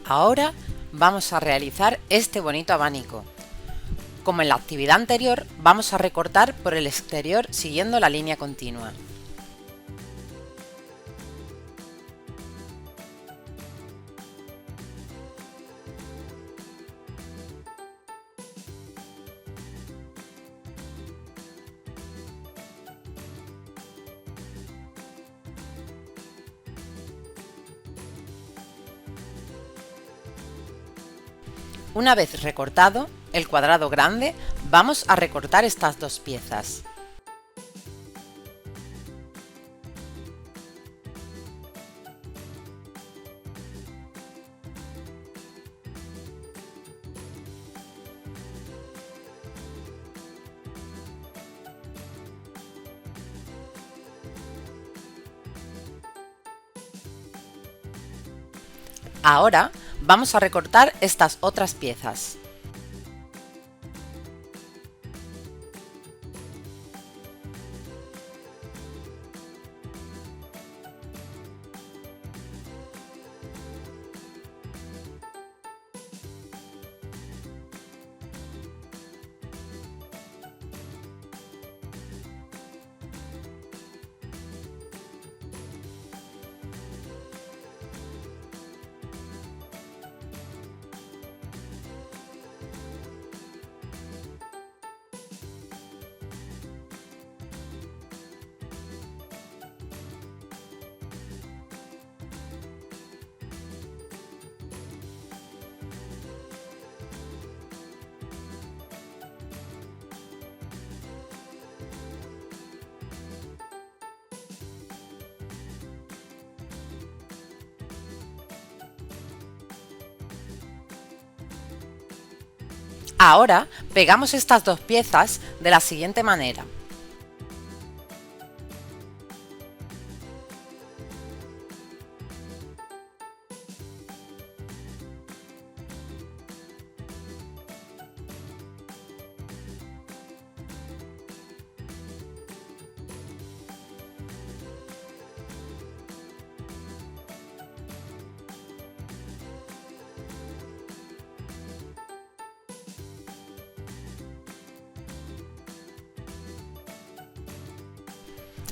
Ahora vamos a realizar este bonito abanico. Como en la actividad anterior, vamos a recortar por el exterior siguiendo la línea continua. Una vez recortado el cuadrado grande, vamos a recortar estas dos piezas. Ahora vamos a recortar estas otras piezas. Ahora pegamos estas dos piezas de la siguiente manera.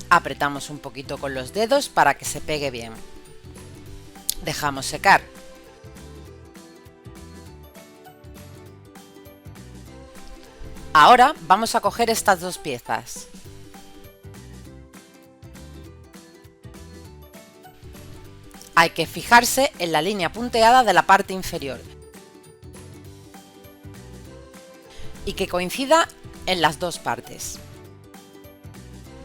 Apretamos un poquito con los dedos para que se pegue bien. Dejamos secar. Ahora vamos a coger estas dos piezas. Hay que fijarse en la línea punteada de la parte inferior y que coincida en las dos partes.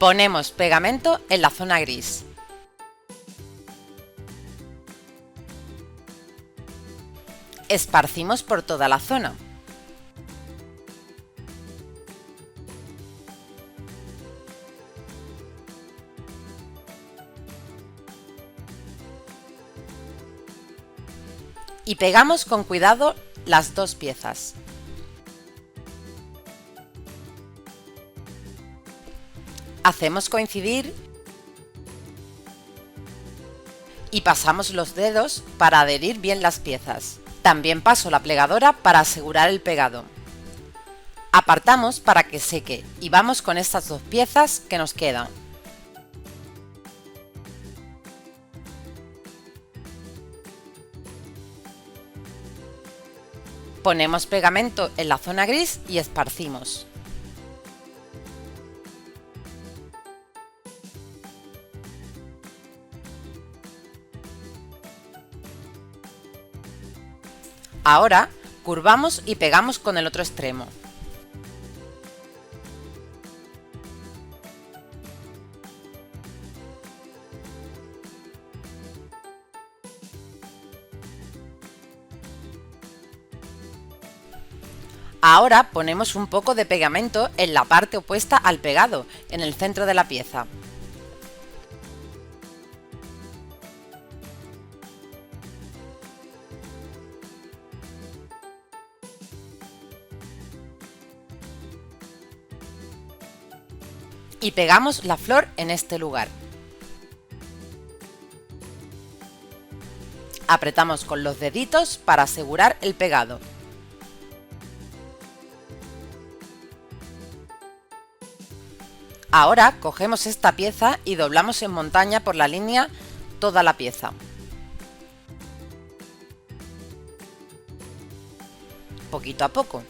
Ponemos pegamento en la zona gris. Esparcimos por toda la zona. Y pegamos con cuidado las dos piezas. Hacemos coincidir y pasamos los dedos para adherir bien las piezas. También paso la plegadora para asegurar el pegado. Apartamos para que seque y vamos con estas dos piezas que nos quedan. Ponemos pegamento en la zona gris y esparcimos. Ahora curvamos y pegamos con el otro extremo. Ahora ponemos un poco de pegamento en la parte opuesta al pegado, en el centro de la pieza. Y pegamos la flor en este lugar. apretamos con los deditos para asegurar el pegado. Ahora cogemos esta pieza y doblamos en montaña por la línea toda la pieza. Poquito a poco.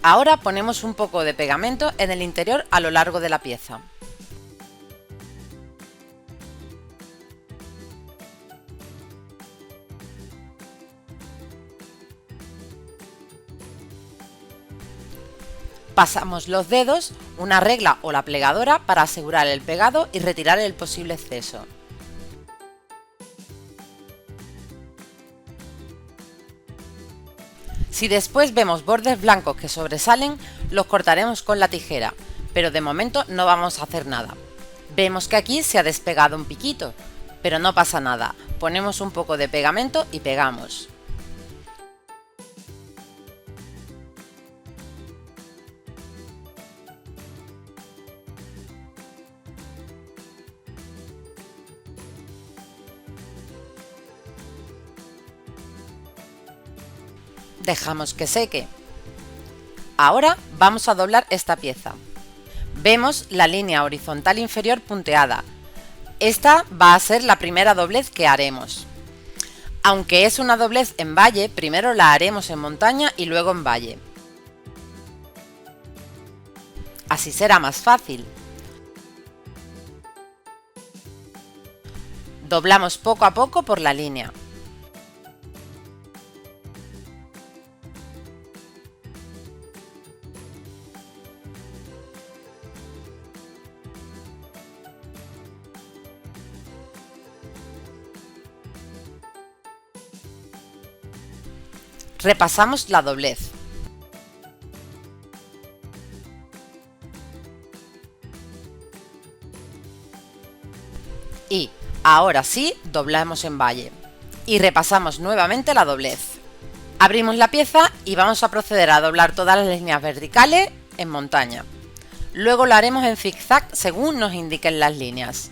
Ahora ponemos un poco de pegamento en el interior a lo largo de la pieza. Pasamos los dedos, una regla o la plegadora para asegurar el pegado y retirar el posible exceso. Si después vemos bordes blancos que sobresalen, los cortaremos con la tijera, pero de momento no vamos a hacer nada. Vemos que aquí se ha despegado un piquito, pero no pasa nada, ponemos un poco de pegamento y pegamos. Dejamos que seque. Ahora vamos a doblar esta pieza. Vemos la línea horizontal inferior punteada. Esta va a ser la primera doblez que haremos. Aunque es una doblez en valle, primero la haremos en montaña y luego en valle. Así será más fácil. Doblamos poco a poco por la línea. Repasamos la doblez. Y ahora sí, doblamos en valle. Y repasamos nuevamente la doblez. Abrimos la pieza y vamos a proceder a doblar todas las líneas verticales en montaña. Luego lo haremos en zigzag según nos indiquen las líneas.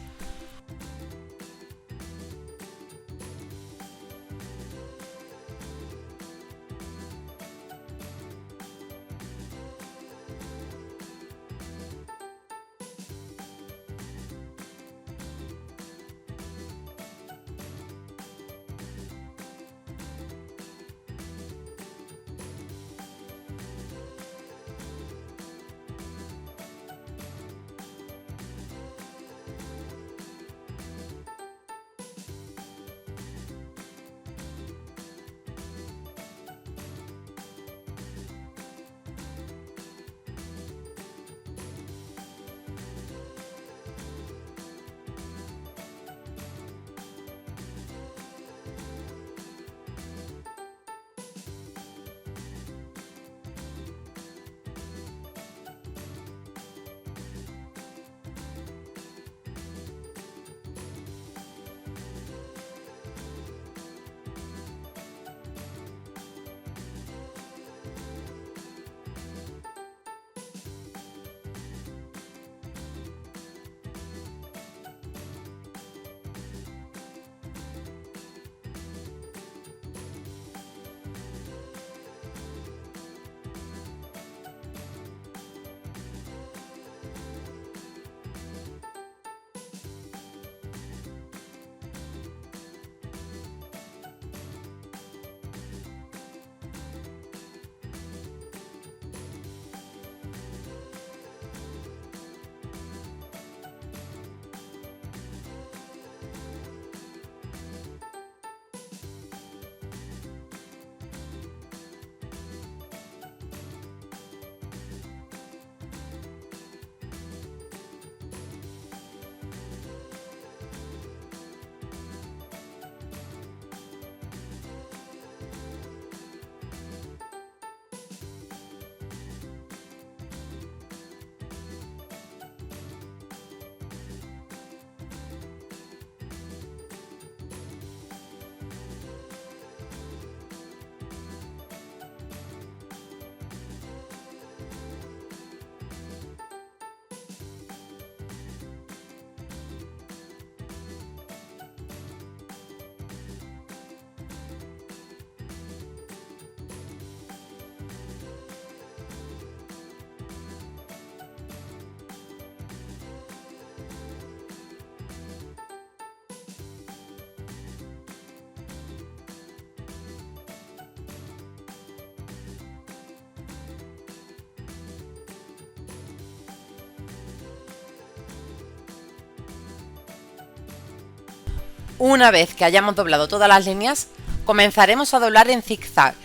Una vez que hayamos doblado todas las líneas, comenzaremos a doblar en zigzag,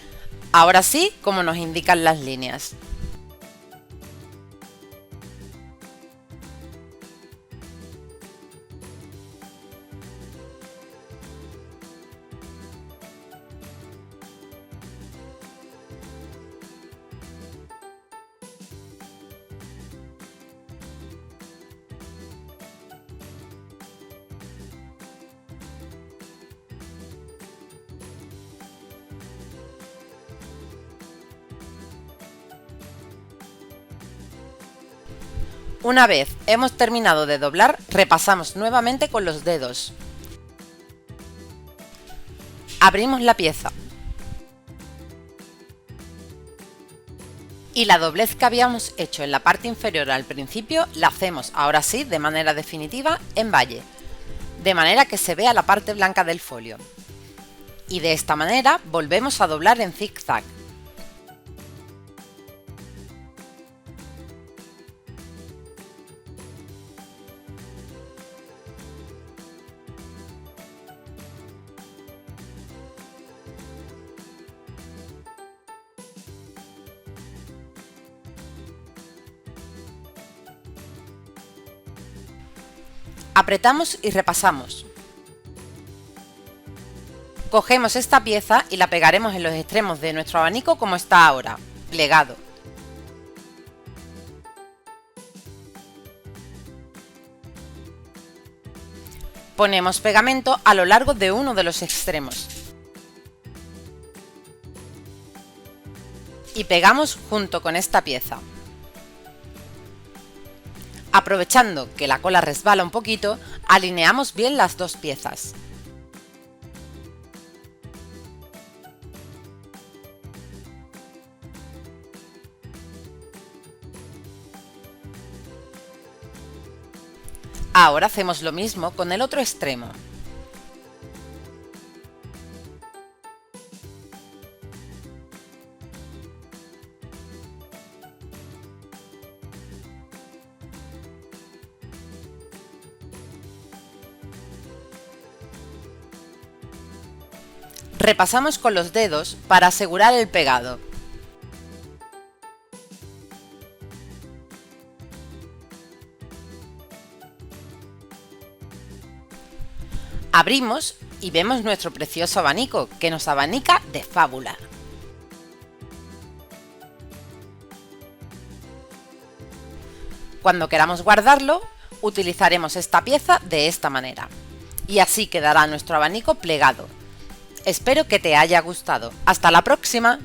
ahora sí como nos indican las líneas. Una vez hemos terminado de doblar, repasamos nuevamente con los dedos. Abrimos la pieza. Y la doblez que habíamos hecho en la parte inferior al principio, la hacemos ahora sí de manera definitiva en valle, de manera que se vea la parte blanca del folio. Y de esta manera volvemos a doblar en zigzag. Apretamos y repasamos. Cogemos esta pieza y la pegaremos en los extremos de nuestro abanico como está ahora, plegado. Ponemos pegamento a lo largo de uno de los extremos. Y pegamos junto con esta pieza. Aprovechando que la cola resbala un poquito, alineamos bien las dos piezas. Ahora hacemos lo mismo con el otro extremo. Repasamos con los dedos para asegurar el pegado. Abrimos y vemos nuestro precioso abanico, que nos abanica de fábula. Cuando queramos guardarlo, utilizaremos esta pieza de esta manera. Y así quedará nuestro abanico plegado. Espero que te haya gustado. ¡Hasta la próxima!